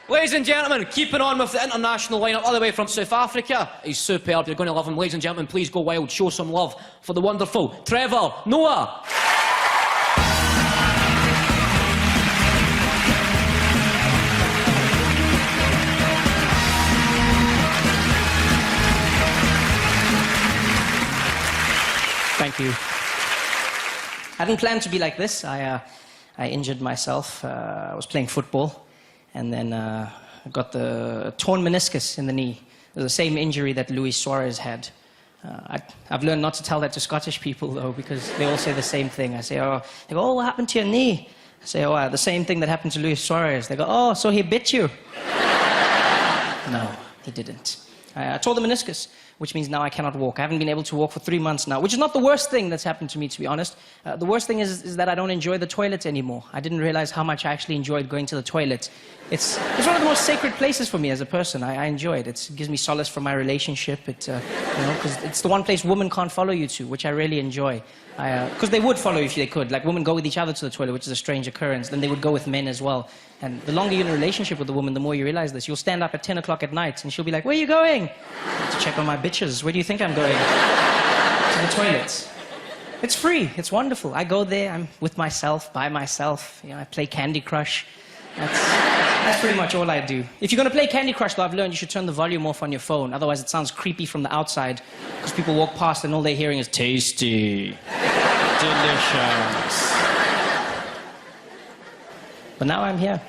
Ladies and gentlemen, keeping on with the international lineup all the way from South Africa. He's superb, you're going to love him. Ladies and gentlemen, please go wild, show some love for the wonderful Trevor Noah. Thank you. I didn't plan to be like this. I injured myself. I was playing football, and then I got the torn meniscus in the knee. It was the same injury that Luis Suarez had. I've learned not to tell that to Scottish people, though, because they all say the same thing. I say, they go, oh, what happened to your knee? I say, oh, the same thing that happened to Luis Suarez. They go, oh, so he bit you? No, he didn't. I tore the meniscus, which means now I cannot walk. I haven't been able to walk for 3 months now, which is not the worst thing that's happened to me, to be honest. The worst thing is that I don't enjoy the toilet anymore. I didn't realize how much I actually enjoyed going to the toilet. It's one of the most sacred places for me as a person. I enjoy it. It gives me solace for my relationship. Because it's the one place women can't follow you to, which I really enjoy. Because they would follow you if they could. Like, women go with each other to the toilet, which is a strange occurrence. Then they would go with men as well. And the longer you're in a relationship with a woman, the more you realize this. You'll stand up at 10 o'clock at night, and she'll be like, where are you going? To check on my bitches. Where do you think I'm going? To the toilet. It's free. It's wonderful. I go there. I'm with myself, by myself. You know, I play Candy Crush. That's pretty much all I do. If you're going to play Candy Crush, though, I've learned you should turn the volume off on your phone. Otherwise, it sounds creepy from the outside. Because people walk past and all they're hearing is, tasty. Delicious. But now I'm here,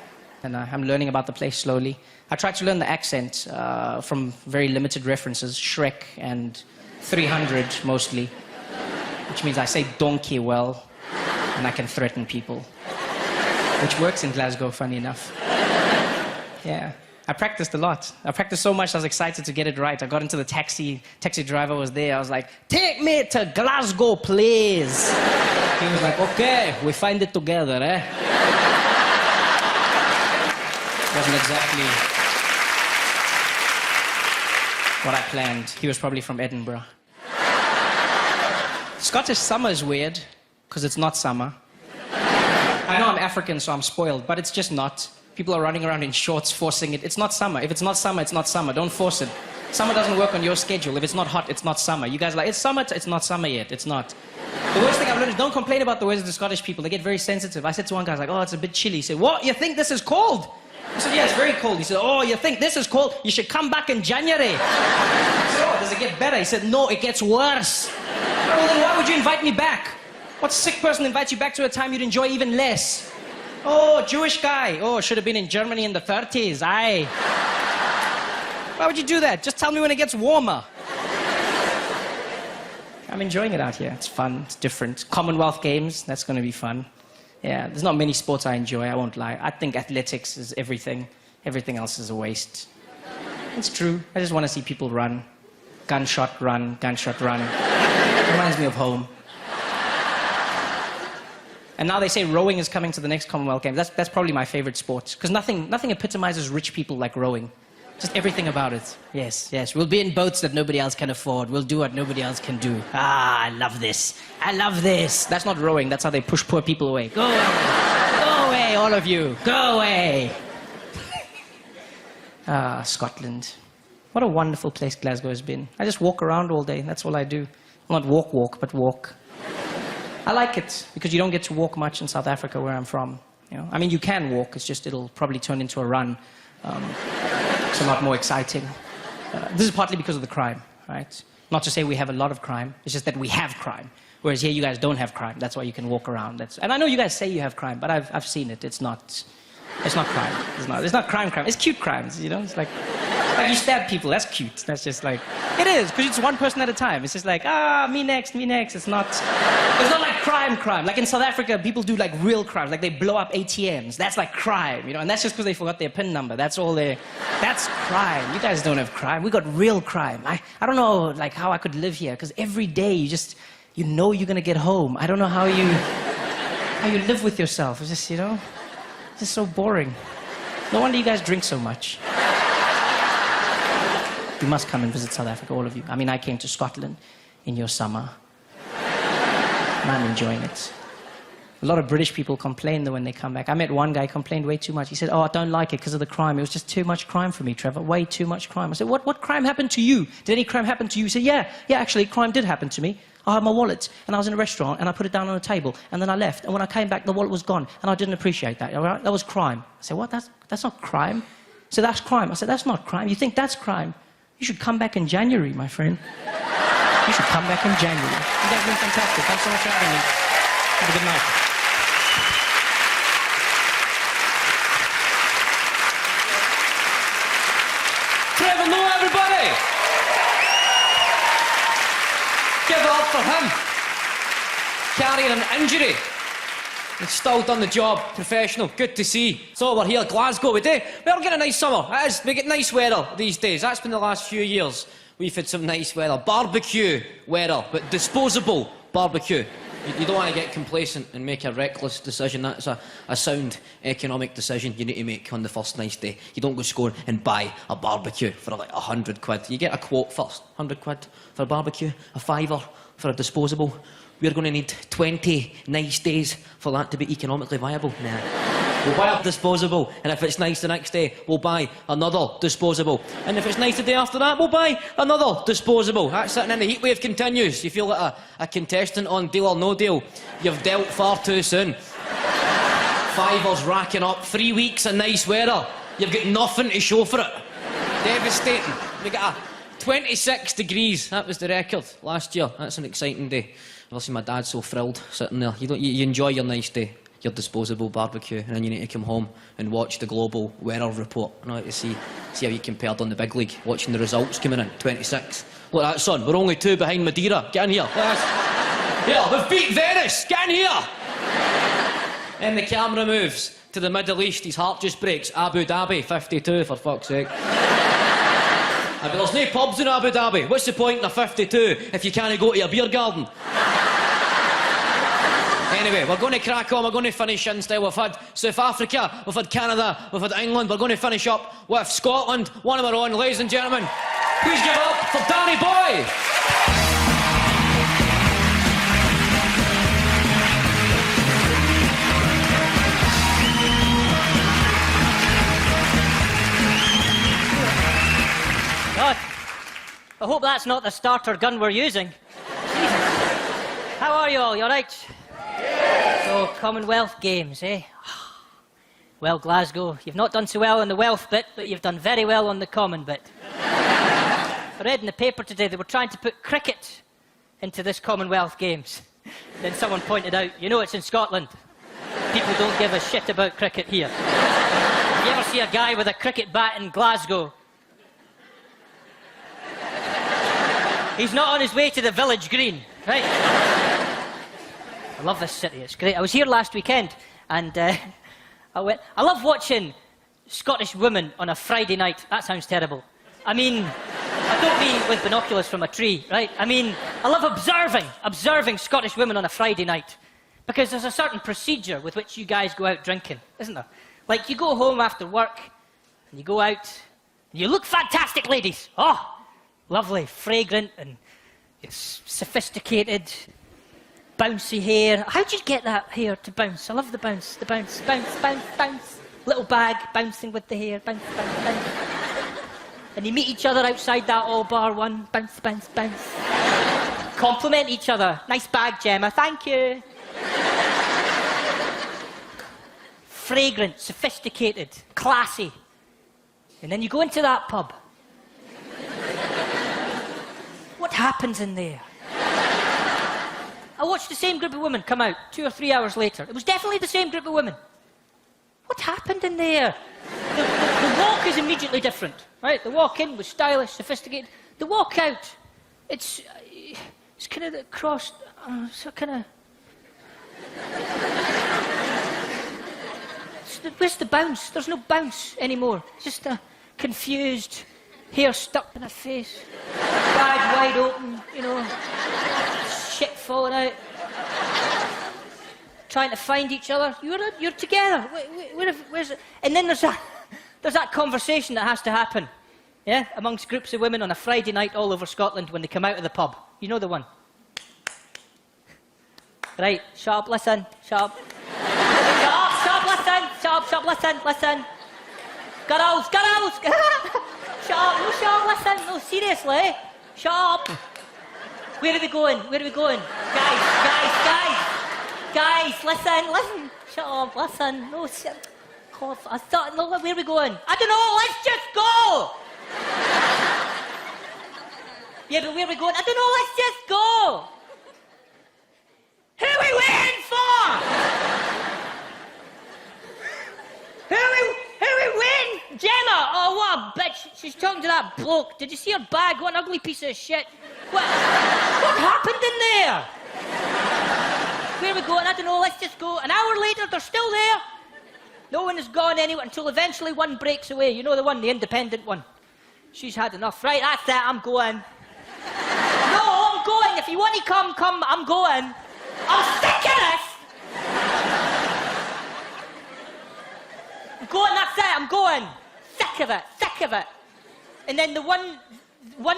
and I'm learning about the place slowly. I tried to learn the accent from very limited references, Shrek and 300 mostly, which means I say donkey well, and I can threaten people, which works in Glasgow, funny enough. Yeah, I practiced a lot. I practiced so much I was excited to get it right. I got into the taxi driver was there. I was like, take me to Glasgow, please. He was like, okay, we find it together, eh? Wasn't exactly what I planned. He was probably from Edinburgh. Scottish summer is weird, because it's not summer. I know I'm African, so I'm spoiled, but it's just not. People are running around in shorts, forcing it. It's not summer. If it's not summer, it's not summer. Don't force it. Summer doesn't work on your schedule. If it's not hot, it's not summer. You guys are like, it's summer, it's not summer yet. It's not. The worst thing I've learned is don't complain about the weather to Scottish people. They get very sensitive. I said to one guy, I was like, oh, it's a bit chilly. He said, what? You think this is cold? I said, yeah, it's very cold. He said, oh, you think this is cold? You should come back in January. I said, oh, does it get better? He said, no, it gets worse. Well, then why would you invite me back? What sick person invites you back to a time you'd enjoy even less? Oh, Jewish guy. Oh, should have been in Germany in the 30s. Aye. Why would you do that? Just tell me when it gets warmer. I'm enjoying it out here. It's fun. It's different. Commonwealth Games. That's going to be fun. Yeah, there's not many sports I enjoy, I won't lie. I think athletics is everything. Everything else is a waste. It's true. I just want to see people run. Gunshot run, gunshot run. It reminds me of home. And now they say rowing is coming to the next Commonwealth Games. That's probably my favorite sport. Because nothing epitomizes rich people like rowing. Just everything about it. Yes, yes. We'll be in boats that nobody else can afford. We'll do what nobody else can do. Ah, I love this. I love this. That's not rowing. That's how they push poor people away. Go away. Go away, all of you. Go away. Ah, Scotland. What a wonderful place Glasgow has been. I just walk around all day. That's all I do. Not walk, but walk. I like it because you don't get to walk much in South Africa where I'm from. You know? I mean, you can walk. It's just it'll probably turn into a run. It's a lot more exciting. This is partly because of the crime, right? Not to say we have a lot of crime. It's just that we have crime. Whereas here you guys don't have crime. That's why you can walk around. And I know you guys say you have crime, but I've seen it. It's not crime. It's not crime. It's cute crimes, you know? It's like you stab people. That's cute. That's just like... It is, because it's one person at a time. It's just like, me next, me next. It's not like crime. Like in South Africa, people do like real crimes. Like they blow up ATMs. That's like crime, you know? And that's just because they forgot their PIN number. That's crime. You guys don't have crime. We got real crime. I don't know like how I could live here, because every day you know you're gonna get home. I don't know how you live with yourself. It's just, you know, it's just so boring. No wonder you guys drink so much. You must come and visit South Africa, all of you. I mean, I came to Scotland in your summer. And I'm enjoying it. A lot of British people complain though when they come back. I met one guy who complained way too much. He said, oh, I don't like it because of the crime. It was just too much crime for me, Trevor. Way too much crime. I said, what crime happened to you? Did any crime happen to you? He said, yeah, actually, crime did happen to me. I had my wallet, and I was in a restaurant, and I put it down on a table, and then I left. And when I came back, the wallet was gone, and I didn't appreciate that. All right? That was crime. I said, what? That's not crime. So that's crime. I said, that's not crime. You think that's crime? You should come back in January, my friend. You should come back in January. You guys have been fantastic. Thanks so much for having me. Have a good night. Trevor, no, everybody! Give it up for him. Carrying an injury. He's still done the job. Professional. Good to see. So we're here, Glasgow. We're getting a nice summer. It is. We get nice weather these days. That's been the last few years. We've had some nice weather. Barbecue weather, but disposable barbecue. You don't want to get complacent and make a reckless decision. That's a sound economic decision you need to make on the first nice day. You don't go score and buy a barbecue for like 100 quid. You get a quote first. 100 quid for a barbecue, a fiver for a disposable. We're going to need 20 nice days for that to be economically viable. Nah. We'll buy a disposable, and if it's nice the next day, we'll buy another disposable. And if it's nice the day after that, we'll buy another disposable. That's it, and then the heatwave continues. You feel like a contestant on Deal or No Deal. You've dealt far too soon. Fivers racking up, 3 weeks of nice weather. You've got nothing to show for it. Devastating. We got a 26 degrees. That was the record last year. That's an exciting day. I've never seen my dad so thrilled sitting there. You enjoy your nice day, your disposable barbecue, and then you need to come home and watch the global weather report. You know, to see how you compared on the big league, watching the results coming in. 26. Look at that, son. We're only 2 behind Madeira. Get in here. Here, we've beat Venice. Get in here. Then the camera moves to the Middle East. His heart just breaks. Abu Dhabi, 52, for fuck's sake. But there's no pubs in Abu Dhabi. What's the point in a 52 if you can't go to a beer garden? Anyway, we're going to crack on. We're going to finish in style. We've had South Africa, we've had Canada, we've had England. We're going to finish up with Scotland. One of our own, ladies and gentlemen. Please give it up for Danny Boy. God, I hope that's not the starter gun we're using. How are you all? You all right? So, Commonwealth Games, eh? Well, Glasgow, you've not done so well on the wealth bit, but you've done very well on the common bit. I read in the paper today they were trying to put cricket into this Commonwealth Games. Then someone pointed out, you know it's in Scotland. People don't give a shit about cricket here. If you ever see a guy with a cricket bat in Glasgow, he's not on his way to the village green, right? I love this city, it's great. I was here last weekend, and I love watching Scottish women on a Friday night. That sounds terrible. I mean, I don't mean with binoculars from a tree, right? I mean, I love observing Scottish women on a Friday night, because there's a certain procedure with which you guys go out drinking, isn't there? Like, you go home after work, and you go out, and you look fantastic, ladies. Oh, lovely, fragrant, and it's sophisticated, bouncy hair. How'd you get that hair to bounce? I love the bounce, bounce, bounce. Little bag, bouncing with the hair, bounce, bounce, bounce. And you meet each other outside that all bar one, bounce, bounce, bounce. Compliment each other. Nice bag, Gemma, thank you. Fragrant, sophisticated, classy. And then you go into that pub. What happens in there? I watched the same group of women come out 2 or 3 hours later. It was definitely the same group of women. What happened in there? The walk is immediately different, right? The walk in was stylish, sophisticated. The walk out, it's kind of the cross, so kind of... Where's the bounce? There's no bounce anymore. It's just a confused, hair stuck in a face, bag wide open, you know, shit falling out, trying to find each other. You're together. Where's it? And then there's that conversation that has to happen, yeah, amongst groups of women on a Friday night all over Scotland when they come out of the pub. You know the one. Right, shut up, listen, shut up. shut up, listen. Girls. Shut up, no, shut up, listen. No, seriously. Shut up. Where are we going? Guys, listen. Shut up, listen. No, I thought, no, where are we going? I don't know, let's just go. Yeah, but where are we going? I don't know, let's just go. Who are we waiting for? Who are we waiting? Gemma! Oh, what a bitch. She's talking to that bloke. Did you see her bag? What an ugly piece of shit. What happened in there? Where are we going? I don't know, let's just go. An hour later, they're still there. No one has gone anywhere until eventually one breaks away. You know the one, the independent one. She's had enough. Right, that's it, I'm going. No, I'm going. If you want to come, I'm going. I'm sick of this. I'm going, that's it, I'm going. Sick of it. And then the one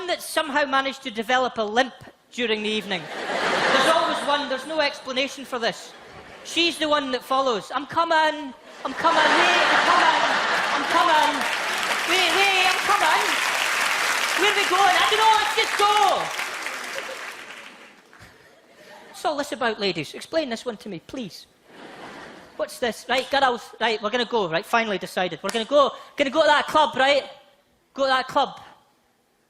that somehow managed to develop a limp during the evening. There's always one, there's no explanation for this. She's the one that follows. I'm coming. Wait, I'm coming. Wait, I'm coming. Where are we going? I don't know, let's just go. What's all this about, ladies? Explain this one to me, please. What's this? Right, girls, right, we're going to go, right, finally decided. We're going to go to that club, right? Go to that club.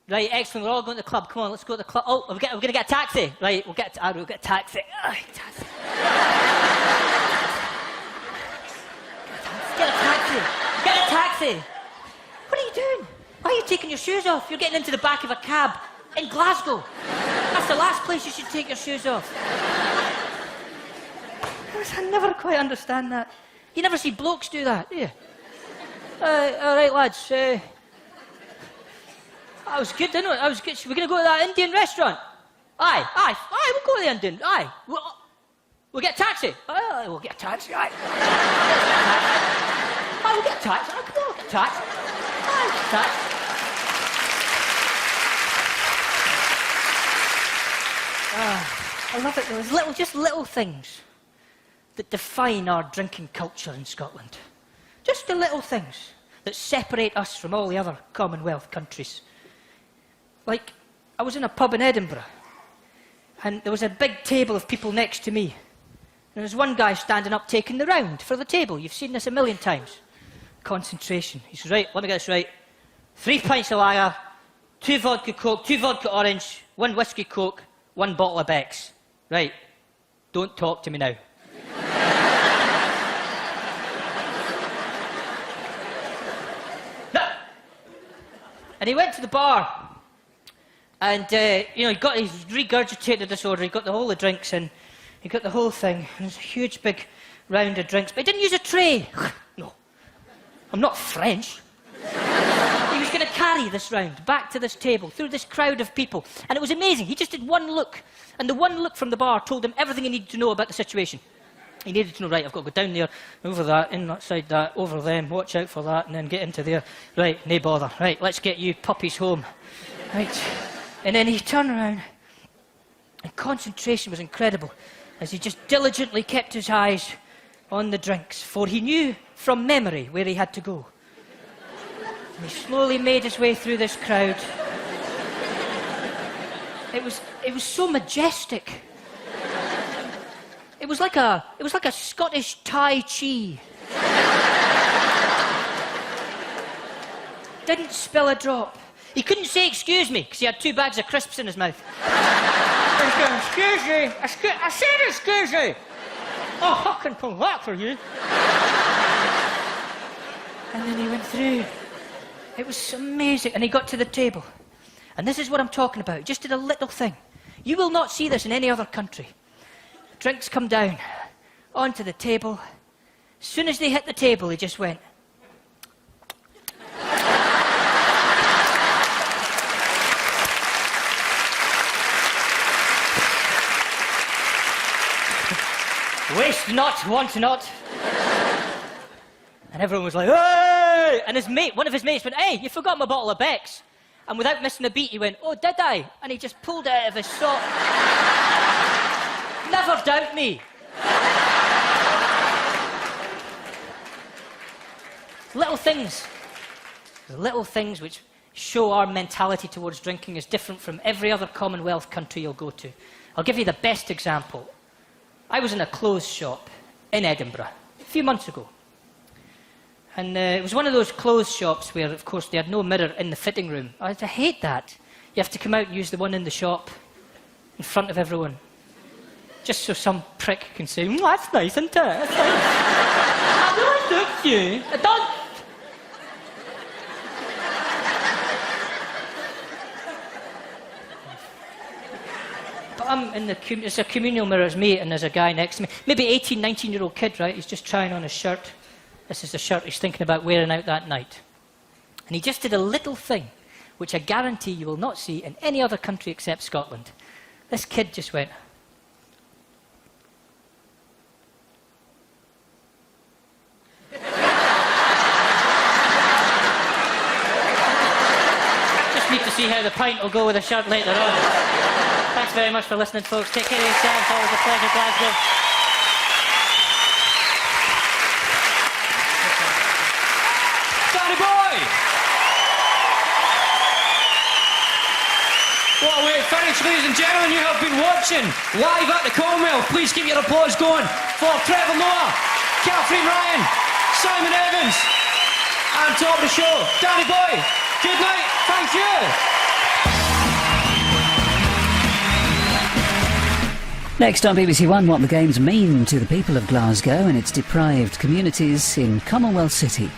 Right, excellent, we're all going to the club. Come on, let's go to the club. Oh, we're going to get a taxi. Right, we'll get a taxi. Taxi. Get a taxi. What are you doing? Why are you taking your shoes off? You're getting into the back of a cab in Glasgow. That's the last place you should take your shoes off. I never quite understand that. You never see blokes do that, do you? All right, lads. That was good, didn't it? That was good. We're going to go to that Indian restaurant. Aye, we'll go to the Indian. Aye. We'll get a taxi. We'll get a taxi, aye. We'll get a taxi. Come on, we'll get a taxi. Aye, we'll get a taxi. I love it, those little things that define our drinking culture in Scotland. Just the little things that separate us from all the other Commonwealth countries. Like, I was in a pub in Edinburgh, and there was a big table of people next to me. There was one guy standing up taking the round for the table. You've seen this a million times. Concentration. He says, right, let me get this right. 3 pints of lager, 2 vodka Coke, 2 vodka orange, 1 whiskey Coke, 1 bottle of Beck's. Right, don't talk to me now. No. And he went to the bar, and he regurgitated this order. He got the whole of drinks in. He got the whole thing, and there's a huge big round of drinks, but he didn't use a tray. No, I'm not French. He was going to carry this round back to this table through this crowd of people, and it was amazing. He just did one look, and the one look from the bar told him everything he needed to know about the situation. He needed to know, right, I've got to go down there, over that, in that side that, over them, watch out for that, and then get into there. Right, no bother. Right, let's get you puppies home. Right, and then he turned around, and concentration was incredible, as he just diligently kept his eyes on the drinks, for he knew from memory where he had to go. And he slowly made his way through this crowd. It was so majestic. It was like a Scottish Tai Chi. Didn't spill a drop. He couldn't say excuse me because he had 2 bags of crisps in his mouth. Excuse me. I said excuse me. Oh, I can pull that for you. And then he went through. It was amazing. And he got to the table. And this is what I'm talking about. Just did a little thing. You will not see this in any other country. Drinks come down onto the table. As soon as they hit the table, he just went. Waste not, want not. And everyone was like, hey! And one of his mates went, hey, you forgot my bottle of Beck's. And without missing a beat, he went, oh, did I? And he just pulled it out of his sock. Never doubt me. Little things. The little things which show our mentality towards drinking is different from every other Commonwealth country you'll go to. I'll give you the best example. I was in a clothes shop in Edinburgh a few months ago. And it was one of those clothes shops where, of course, they had no mirror in the fitting room. I hate that. You have to come out and use the one in the shop in front of everyone. Just so some prick can say, that's nice, isn't it? That's nice. I don't look you. I don't. But I'm in it's a communal mirror, it's me and there's a guy next to me. Maybe 18, 19-year-old kid, right? He's just trying on his shirt. This is the shirt he's thinking about wearing out that night. And he just did a little thing, which I guarantee you will not see in any other country except Scotland. This kid just went. Just need to see how the pint will go with the shirt later on. Thanks very much for listening, folks. Take care of yourselves. Always a pleasure, Glasgow. Danny boy! What a way to finish, ladies and gentlemen. You have been watching live at the Commonwealth. Please keep your applause going for Trevor Noah, Catherine Ryan, Simon Evans, and top of the show, Danny boy. Good night. Thank you. Next on BBC One, what the Games mean to the people of Glasgow and its deprived communities in Commonwealth City.